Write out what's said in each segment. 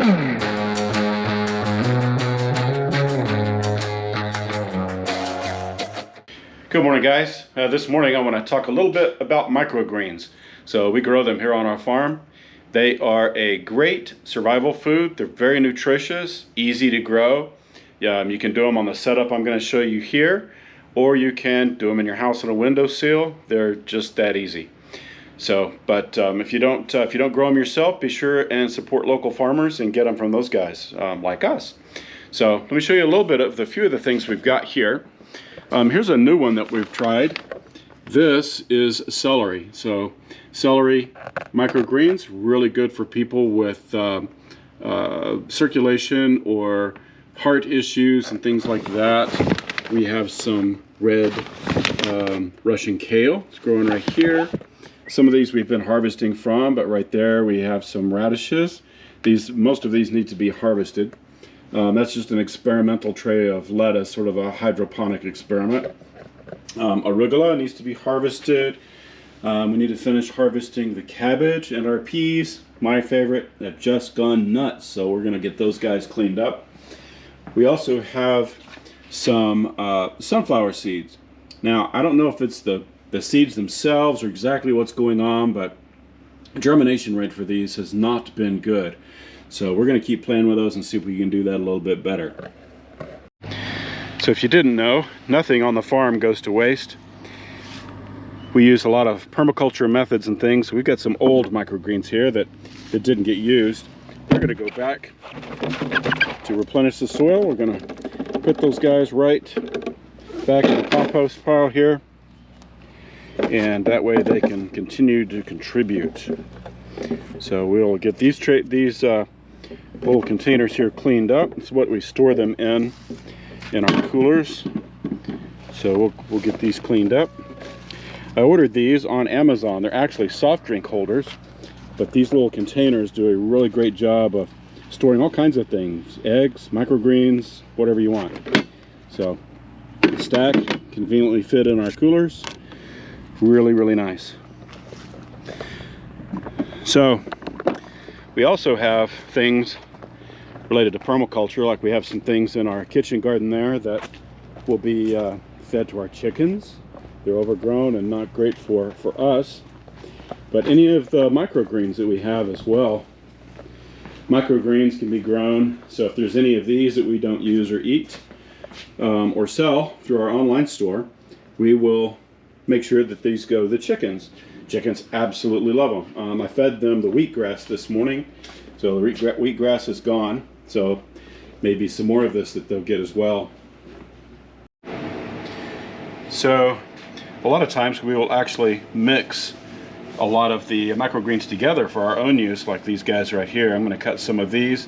Good morning, guys. This morning I want to talk a little bit about microgreens. So we grow them here on our farm. They are a great survival food. They're very nutritious, easy to grow. You can do them on the setup I'm going to show you here, or you can do them in your house on a windowsill. They're just that easy. So, but if you don't grow them yourself, be sure and support local farmers and get them from those guys like us. So let me show you a little bit of a few of the things we've got here. Here's a new one that we've tried. This is celery. So celery microgreens, really good for people with circulation or heart issues and things like that. We have some red Russian kale. It's growing right here. Some of these we've been harvesting from, but right there we have some radishes. Most of these need to be harvested. That's just an experimental tray of lettuce, sort of a hydroponic experiment. Arugula needs to be harvested. We need to finish harvesting the cabbage, and our peas, my favorite, have just gone nuts, so we're going to get those guys cleaned up. We also have some sunflower seeds. Now, I don't know if it's the seeds themselves or exactly what's going on, but germination rate for these has not been good. So we're going to keep playing with those and see if we can do that a little bit better. So if you didn't know, nothing on the farm goes to waste. We use a lot of permaculture methods and things. We've got some old microgreens here that didn't get used. We're going to go back to replenish the soil. We're going to put those guys right back in the compost pile here, and that way they can continue to contribute. So we'll get these little containers here cleaned up. It's what we store them in our coolers. So we'll get these cleaned up. I ordered these on Amazon. They're actually soft drink holders, but these little containers do a really great job of storing all kinds of things: eggs, microgreens, whatever you want. So the stack conveniently fit in our coolers. Really, really nice. So we also have things related to permaculture, like we have some things in our kitchen garden there that will be fed to our chickens. They're overgrown and not great for us, but any of the microgreens that we have as well. Microgreens can be grown, so if there's any of these that we don't use or eat or sell through our online store, we will make sure that these go to the chickens. Chickens absolutely love them. I fed them the wheatgrass this morning, so the wheatgrass is gone, so maybe some more of this that they'll get as well. So a lot of times we will actually mix a lot of the microgreens together for our own use, like these guys right here. I'm going to cut some of these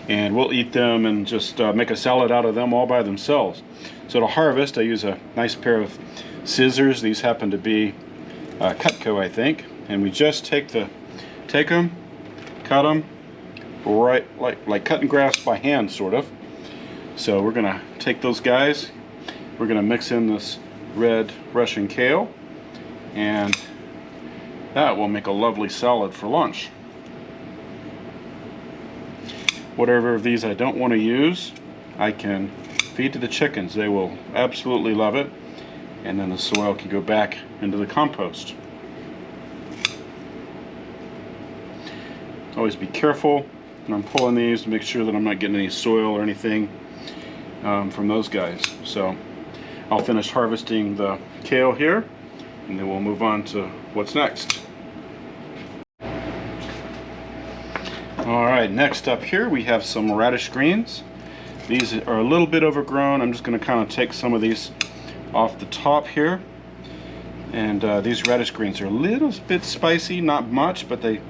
and we'll eat them and just make a salad out of them all by themselves. So to harvest, I use a nice pair of scissors. These happen to be Cutco, I think, and we just take them, cut them right like cutting grass by hand, sort of. So we're gonna take those guys, we're gonna mix in this red Russian kale, and that will make a lovely salad for lunch. Whatever of these I don't want to use, I can feed to the chickens. They will absolutely love it, and then the soil can go back into the compost. Always be careful when I'm pulling these to make sure that I'm not getting any soil or anything from those guys. So I'll finish harvesting the kale here, and then we'll move on to what's next. Alright, next up here we have some radish greens. These are a little bit overgrown. I'm just going to kind of take some of these off the top here. And these radish greens are a little bit spicy, not much, but they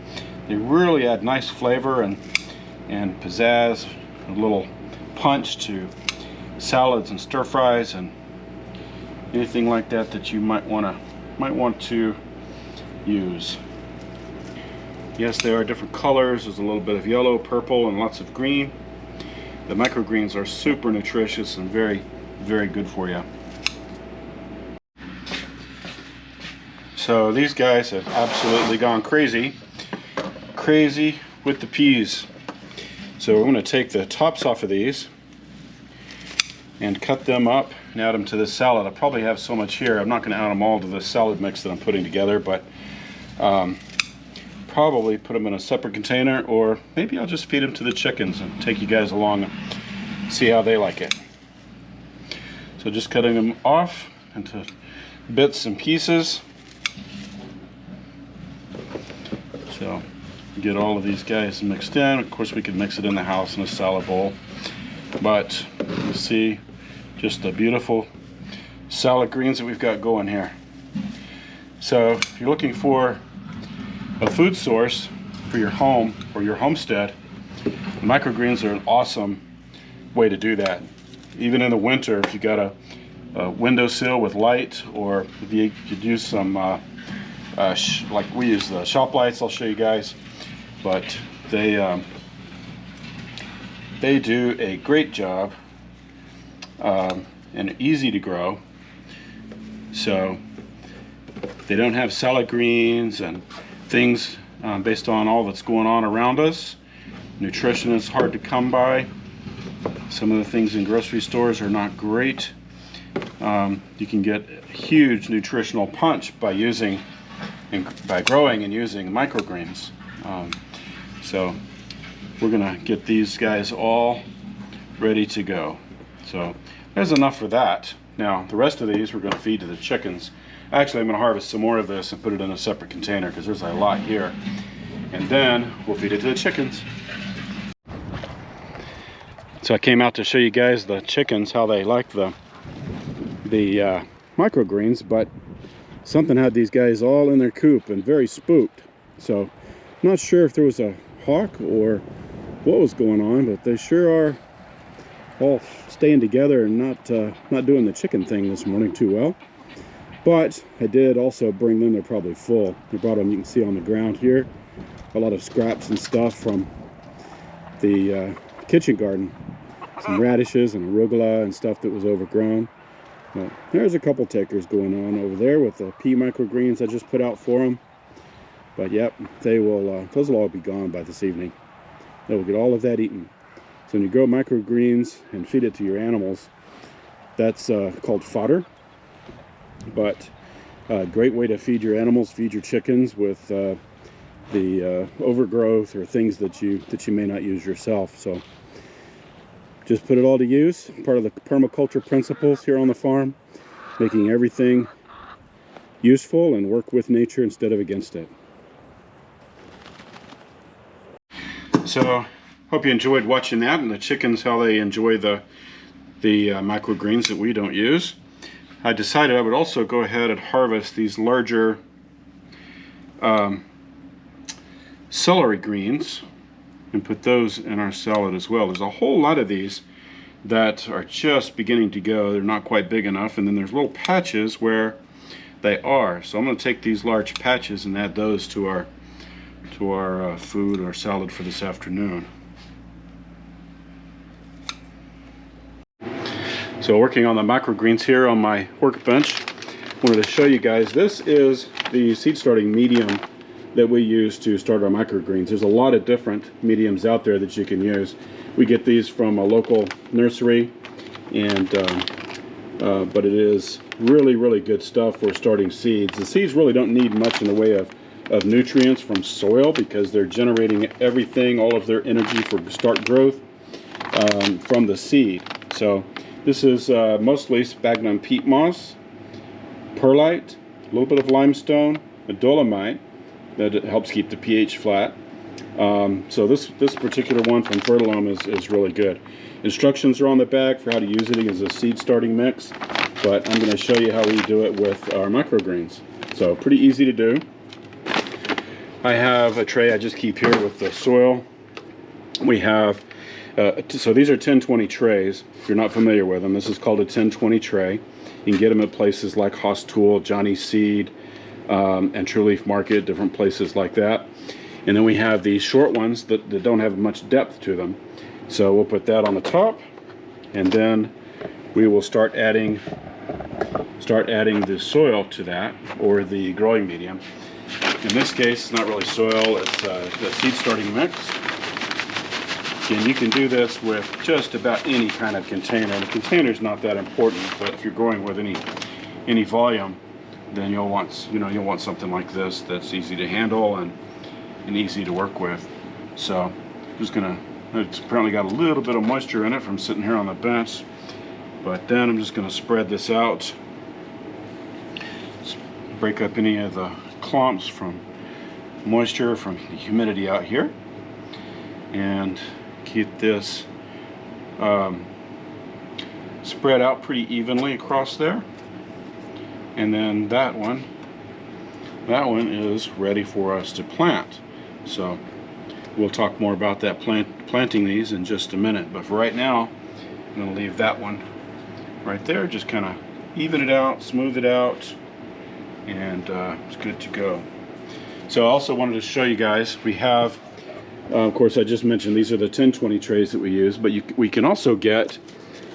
really add nice flavor and pizzazz, a little punch to salads and stir fries and anything like that that you might want to use. Yes, there are different colors. There's a little bit of yellow, purple, and lots of green. The microgreens are super nutritious and very, very good for you. So these guys have absolutely gone crazy with the peas. So we're going to take the tops off of these and cut them up and add them to this salad. I probably have so much here, I'm not going to add them all to this salad mix that I'm putting together, but probably put them in a separate container, or maybe I'll just feed them to the chickens and take you guys along and see how they like it. So just cutting them off into bits and pieces. So get all of these guys mixed in. Of course we could mix it in the house in a salad bowl, but you see just the beautiful salad greens that we've got going here. So if you're looking for a food source for your home or your homestead, microgreens are an awesome way to do that. Even in the winter, if you got a windowsill with light, or if you could use some like we use the shop lights, I'll show you guys, but they do a great job and easy to grow. So they don't have salad greens and things based on all that's going on around us. Nutrition is hard to come by. Some of the things in grocery stores are not great. You can get a huge nutritional punch by growing and using microgreens. So we're gonna get these guys all ready to go. So there's enough for that. Now the rest of these we're gonna feed to the chickens. Actually, I'm going to harvest some more of this and put it in a separate container because there's a lot here. And then we'll feed it to the chickens. So I came out to show you guys the chickens, how they like the microgreens, but something had these guys all in their coop and very spooked. So I'm not sure if there was a hawk or what was going on, but they sure are all staying together and not doing the chicken thing this morning too well. But I did also bring them. They're probably full. I brought them, you can see on the ground here, a lot of scraps and stuff from the kitchen garden. Some radishes and arugula and stuff that was overgrown. But there's a couple takers going on over there with the pea microgreens I just put out for them. But yep, they will. Those will all be gone by this evening. They will get all of that eaten. So when you grow microgreens and feed it to your animals, that's called fodder. But a great way to feed your animals, feed your chickens with the overgrowth or things that you may not use yourself. So just put it all to use. Part of the permaculture principles here on the farm, making everything useful and work with nature instead of against it. So hope you enjoyed watching that, and the chickens, how they enjoy the microgreens that we don't use. I decided I would also go ahead and harvest these larger celery greens and put those in our salad as well. There's a whole lot of these that are just beginning to go. They're not quite big enough, and then there's little patches where they are. So I'm going to take these large patches and add those to our food or salad for this afternoon. So working on the microgreens here on my workbench, I wanted to show you guys, this is the seed starting medium that we use to start our microgreens. There's a lot of different mediums out there that you can use. We get these from a local nursery, and but it is really good stuff for starting seeds. The seeds really don't need much in the way of nutrients from soil, because they're generating everything, all of their energy for start growth from the seed. So this is mostly sphagnum peat moss, perlite, a little bit of limestone, a dolomite that helps keep the pH flat. So this particular one from Fertilome is really good. Instructions are on the back for how to use it as a seed starting mix, but I'm going to show you how we do it with our microgreens. So pretty easy to do. I have a tray I just keep here with the soil. We have so these are 1020 trays. If you're not familiar with them, this is called a 1020 tray. You can get them at places like Haas Tool, Johnny Seed, and True Leaf Market, different places like that. And then we have these short ones that don't have much depth to them. So we'll put that on the top, and then we will start adding the soil to that, or the growing medium. In this case, it's not really soil, it's the seed starting mix. Again, you can do this with just about any kind of container. The container is not that important, but if you're growing with any volume, then you'll want something like this that's easy to handle and easy to work with. So just it's apparently got a little bit of moisture in it from sitting here on the bench, but then I'm just gonna spread this out, break up any of the clumps from moisture from the humidity out here, and keep this spread out pretty evenly across there. And then that one is ready for us to plant. So we'll talk more about that planting these in just a minute, but for right now I'm going to leave that one right there, just kind of even it out, smooth it out, and it's good to go. So I also wanted to show you guys, we have of course I just mentioned these are the 1020 trays that we use, but we can also get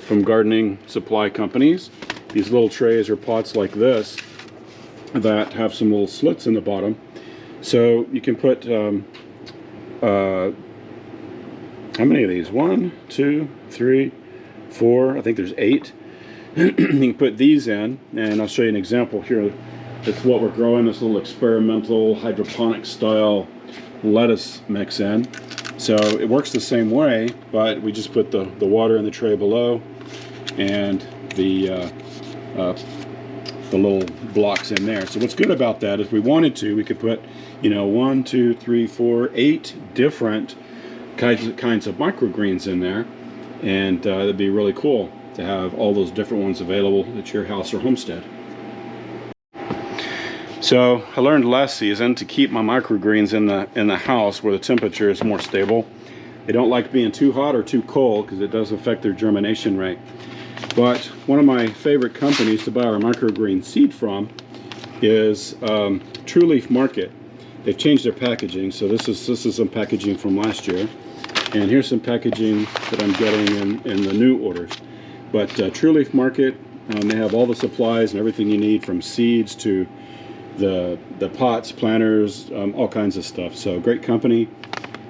from gardening supply companies these little trays or pots like this that have some little slits in the bottom. So you can put how many of these? 1, 2, 3, 4, I think there's 8. You can put these in, and I'll show you an example here. It's what we're growing, this little experimental hydroponic style lettuce mix in. So it works the same way, but we just put the water in the tray below and the little blocks in there. So what's good about that is, if we wanted to, we could put 1, 2, 3, 4, 8 different kinds of microgreens in there, and that'd be really cool to have all those different ones available at your house or homestead. So I learned last season to keep my microgreens in the house where the temperature is more stable. They don't like being too hot or too cold because it does affect their germination rate. But one of my favorite companies to buy our microgreen seed from is True Leaf Market. They've changed their packaging, so this is some packaging from last year, and here's some packaging that I'm getting in the new orders. But True Leaf Market, they have all the supplies and everything you need, from seeds to the pots, planters, all kinds of stuff. So great company,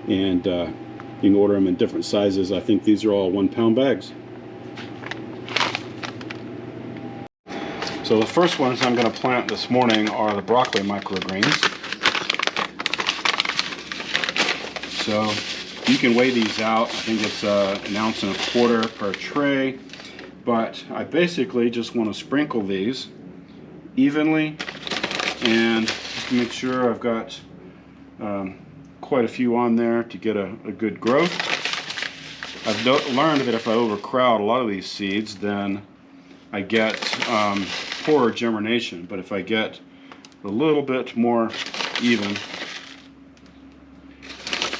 and you can order them in different sizes. I think these are all 1-pound bags. So the first ones I'm going to plant this morning are the broccoli microgreens. So you can weigh these out. I think it's 1.25 ounces per tray. But I basically just want to sprinkle these evenly, and just to make sure I've got quite a few on there to get a good growth. I've learned that if I overcrowd a lot of these seeds, then I get poorer germination. But if I get a little bit more even,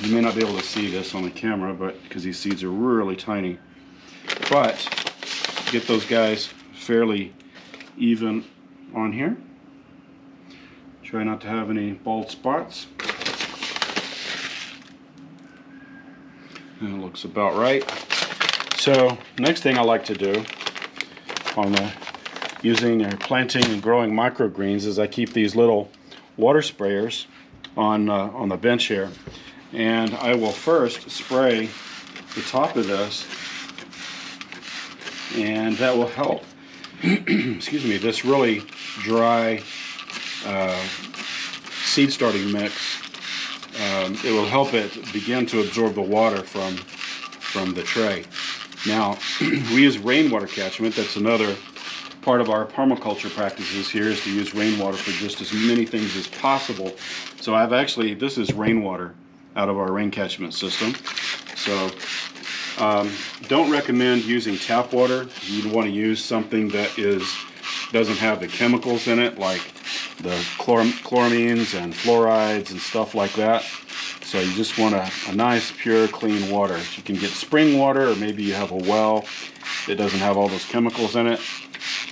you may not be able to see this on the camera, but because these seeds are really tiny, but get those guys fairly even on here. Try not to have any bald spots. And it looks about right. So next thing I like to do on using or planting and growing microgreens is I keep these little water sprayers on the bench here, and I will first spray the top of this, and that will help excuse me, this really dry seed starting mix. It will help it begin to absorb the water from the tray. Now we use rainwater catchment. That's another part of our permaculture practices here, is to use rainwater for just as many things as possible. So this is rainwater out of our rain catchment system. So don't recommend using tap water. You'd want to use something that doesn't have the chemicals in it, like the chloramines and fluorides and stuff like that. So you just want a nice, pure, clean water. You can get spring water, or maybe you have a well that doesn't have all those chemicals in it.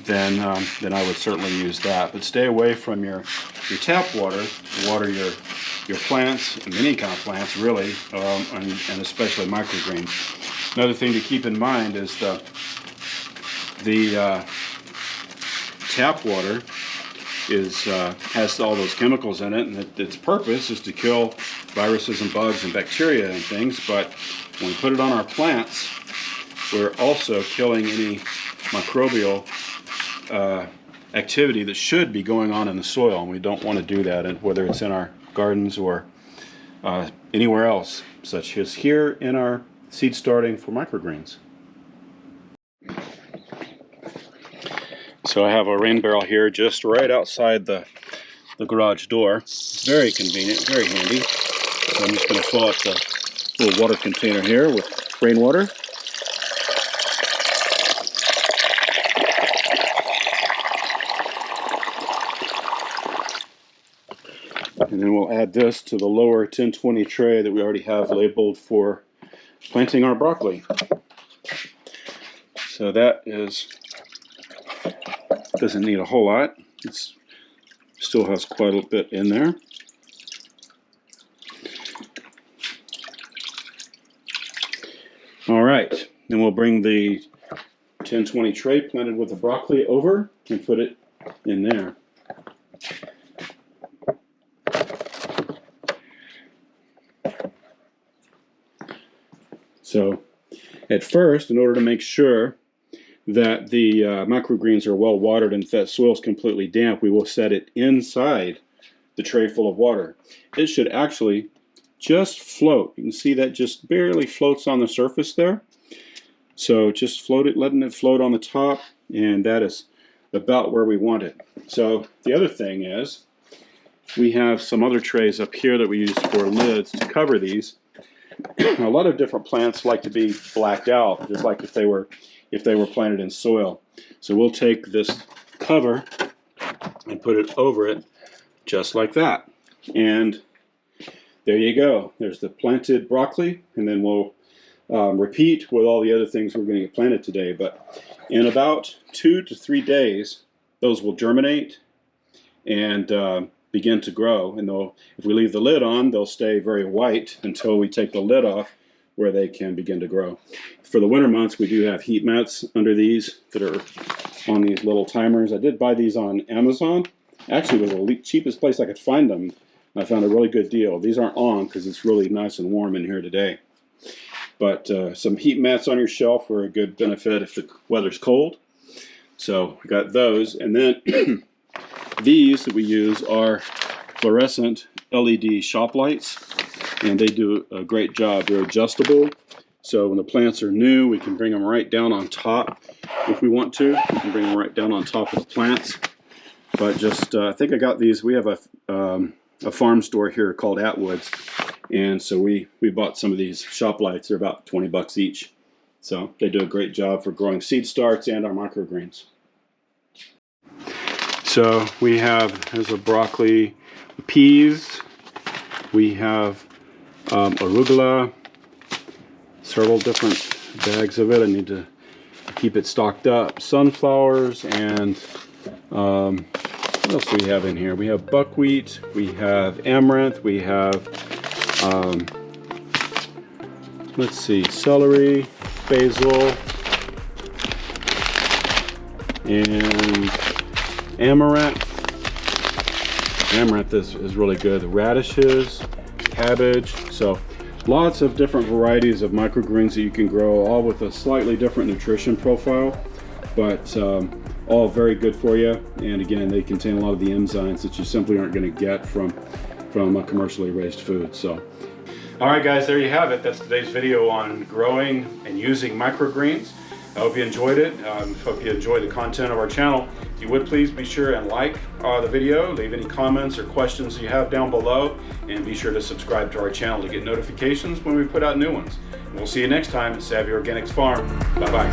Then I would certainly use that. But stay away from your tap water to water your plants, and any kind of plants really, and especially microgreens. Another thing to keep in mind is the tap water has all those chemicals in it, and its purpose is to kill viruses and bugs and bacteria and things. But when we put it on our plants, we're also killing any microbial activity that should be going on in the soil, and we don't want to do that, and whether it's in our gardens or anywhere else, such as here in our seed starting for microgreens. So I have a rain barrel here just right outside the garage door. It's very convenient, very handy. So I'm just going to fill up the little water container here with rainwater. And then we'll add this to the lower 1020 tray that we already have labeled for planting our broccoli. So that doesn't need a whole lot. It still has quite a bit in there. All right, then we'll bring the 1020 tray planted with the broccoli over and put it in there. So at first, in order to make sure that the microgreens are well watered and that soil is completely damp, we will set it inside the tray full of water. It should actually just float. You can see that just barely floats on the surface there. So just float it, letting it float on the top, and that is about where we want it. So the other thing is we have some other trays up here that we use for lids to cover these. A lot of different plants like to be blacked out, just like if they were planted in soil. So we'll take this cover and put it over it just like that. And there you go. There's the planted broccoli, and then we'll repeat with all the other things we're going to get planted today. But in about 2 to 3 days, those will germinate and begin to grow. And if we leave the lid on, they'll stay very white until we take the lid off, where they can begin to grow. For the winter months, we do have heat mats under these that are on these little timers. I did buy these on Amazon. Actually, it was the cheapest place I could find them. I found a really good deal. These aren't on because it's really nice and warm in here today. But some heat mats on your shelf are a good benefit if the weather's cold. So we got those. And then these that we use are fluorescent LED shop lights, and they do a great job. They're adjustable, so when the plants are new, we can bring them right down on top if we want to. We can bring them right down on top of the plants. But just, I think I got these. We have a farm store here called Atwood's, and so we bought some of these shop lights. They're about 20 bucks each. So they do a great job for growing seed starts and our microgreens. So we have, there's a broccoli, peas, we have arugula, several different bags of it. I need to keep it stocked up. Sunflowers, and what else do we have in here? We have buckwheat, we have amaranth, we have, let's see, celery, basil, and amaranth. Amaranth is really good. The radishes, cabbage. So lots of different varieties of microgreens that you can grow, all with a slightly different nutrition profile, but all very good for you. And again, they contain a lot of the enzymes that you simply aren't going to get from a commercially raised food. So all right guys, there you have it. That's today's video on growing and using microgreens. I hope you enjoyed it. Hope you enjoy the content of our channel. If you would, please be sure and like the video, leave any comments or questions you have down below, and be sure to subscribe to our channel to get notifications when we put out new ones. And we'll see you next time at Savvy Organics Farm. Bye-bye.